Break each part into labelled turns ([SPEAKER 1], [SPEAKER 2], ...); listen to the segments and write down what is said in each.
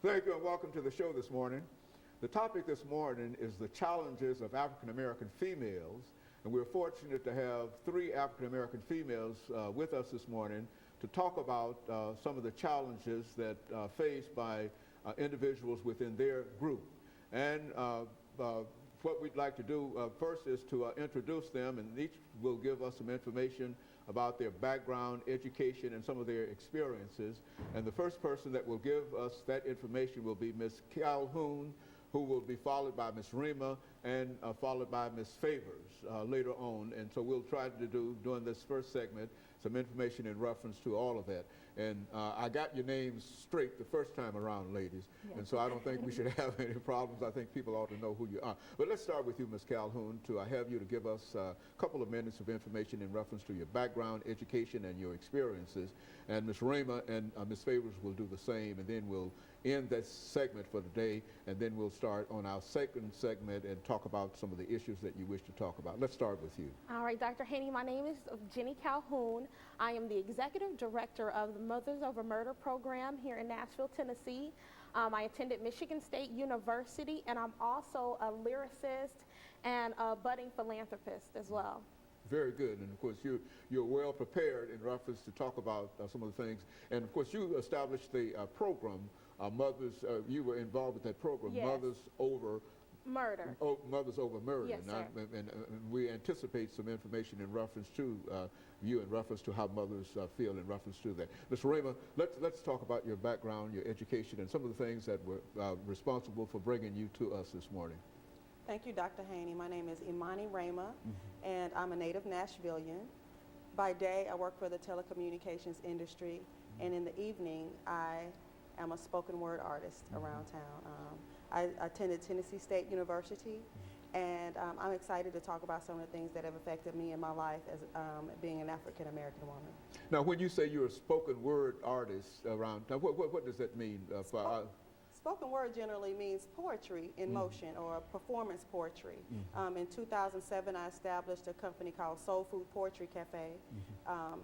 [SPEAKER 1] Thank you and welcome to the show this morning. The topic this morning is the challenges of African American females, and we're fortunate to have three African American females with us this morning to talk about some of the challenges that faced by individuals within their group. And what we'd like to do first is to introduce them, and each will give us some information about their background, education, and some of their experiences. And the first person that will give us that information will be Ms. Calhoun, who will be followed by Ms. Rima, and followed by Ms. Favors later on. And so we'll try to do, during this first segment, some information in reference to all of that. And I got your names straight the first time around, ladies. Yes. And so I don't think we should have any problems. I think people ought to know who you are. But let's start with you, Ms. Calhoun, to have you to give us a couple of minutes of information in reference to your background, education, and your experiences. And Ms. Rima and Ms. Favors will do the same, and then we'll end this segment for today, and then we'll start on our second segment and talk about some of the issues that you wish to talk about. Let's start with you.
[SPEAKER 2] All right, Dr. Haney, my name is Jenny Calhoun. I am the Executive Director of the Mothers Over Murder program here in Nashville, Tennessee. I attended Michigan State University, and I'm also a lyricist and a budding philanthropist as well.
[SPEAKER 1] Very good, and of course you're well prepared in reference to talk about some of the things. And of course you established the program, Mothers, you were involved with that program,
[SPEAKER 2] yes.
[SPEAKER 1] Mothers Over
[SPEAKER 2] Murder.
[SPEAKER 1] Mothers Over Murder.
[SPEAKER 2] Yes, sir.
[SPEAKER 1] And we anticipate some information in reference to you, in reference to how mothers feel in reference to that. Ms. Rima, let's talk about your background, your education, and some of the things that were responsible for bringing you to us this morning.
[SPEAKER 3] Thank you, Dr. Haney. My name is Imani Rama, and I'm a native Nashvilleian. By day, I work for the telecommunications industry, and in the evening, I am a spoken word artist around town. I attended Tennessee State University, and I'm excited to talk about some of the things that have affected me in my life as being an African American woman.
[SPEAKER 1] Now, when you say you're a spoken word artist around town, what does that mean?
[SPEAKER 3] Spoken word generally means poetry in motion or performance poetry. In 2007, I established a company called Soul Food Poetry Cafe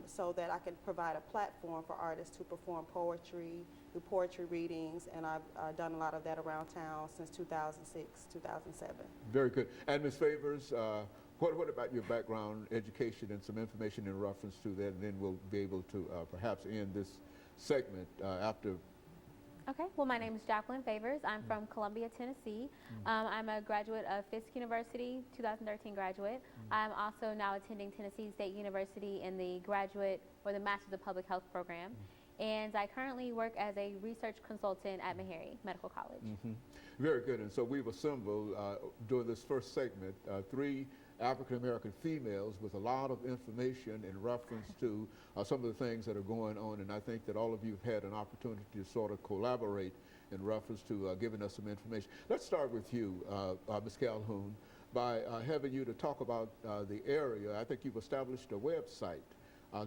[SPEAKER 3] so that I could provide a platform for artists to perform poetry, do poetry readings, and I've done a lot of that around town since 2006, 2007.
[SPEAKER 1] Very good. And Ms. Favors, what about your background, education, and some information in reference to that, and then we'll be able to perhaps end this segment after.
[SPEAKER 4] Okay, well, my name is Jacqueline Favors. I'm from Columbia, Tennessee. I'm a graduate of Fisk University, 2013 graduate. I'm also now attending Tennessee State University in the graduate or the Master's of Public Health program. And I currently work as a research consultant at Meharry Medical College.
[SPEAKER 1] Very good. And so we've assembled during this first segment three African American females with a lot of information in reference to some of the things that are going on, and I think that all of you have had an opportunity to sort of collaborate in reference to giving us some information. Let's start with you, Ms. Calhoun, by having you to talk about the area. I think you've established a website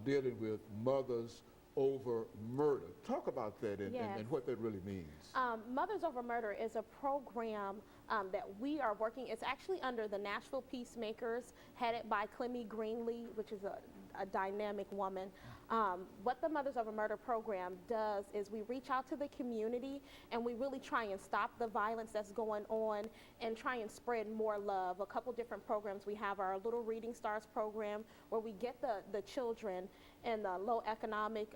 [SPEAKER 1] dealing with Mothers Over Murder. Talk about that and,
[SPEAKER 2] Yes.
[SPEAKER 1] and what that really means.
[SPEAKER 2] Mothers Over Murder is a program that we are working. It's actually under the Nashville Peacemakers, headed by Clemmy Greenlee, which is a dynamic woman. What the Mothers Over Murder program does is we reach out to the community and we really try and stop the violence that's going on and try and spread more love. A couple different programs. We have our Little Reading Stars program where we get the children in the low economic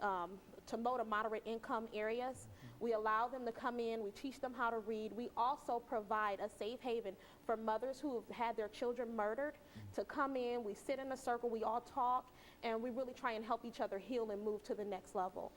[SPEAKER 2] to low to moderate income areas. We allow them to come in, we teach them how to read. We also provide a safe haven for mothers who have had their children murdered to come in. We sit in a circle, we all talk, and we really try and help each other heal and move to the next level.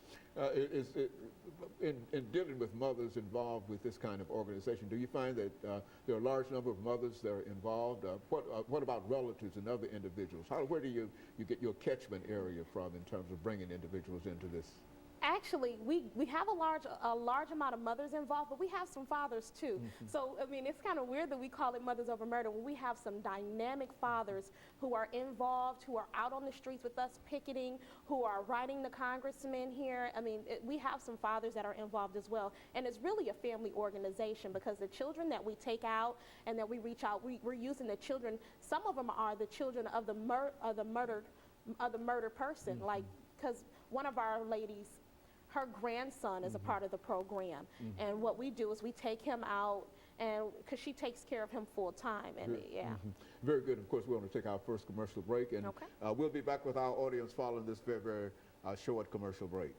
[SPEAKER 1] In dealing with mothers involved with this kind of organization, do you find that there are a large number of mothers that are involved? What about relatives and other individuals? Where do you get your catchment area from in terms of bringing individuals into this?
[SPEAKER 2] Actually, we have a large amount of mothers involved, but we have some fathers too. So, I mean, it's kind of weird that we call it Mothers Over Murder when we have some dynamic fathers who are involved, who are out on the streets with us picketing, who are writing the congressmen here. I mean, we have some fathers that are involved as well. And it's really a family organization because the children that we take out and that we reach out, we're using the children. Some of them are the children of the murdered person, like, because one of our ladies, her grandson is a part of the program. And what we do is we take him out, and because she takes care of him full time. And yeah.
[SPEAKER 1] Very good. Of course, we want to take our first commercial break, and
[SPEAKER 2] Okay.
[SPEAKER 1] we'll be back with our audience following this very, very short commercial break.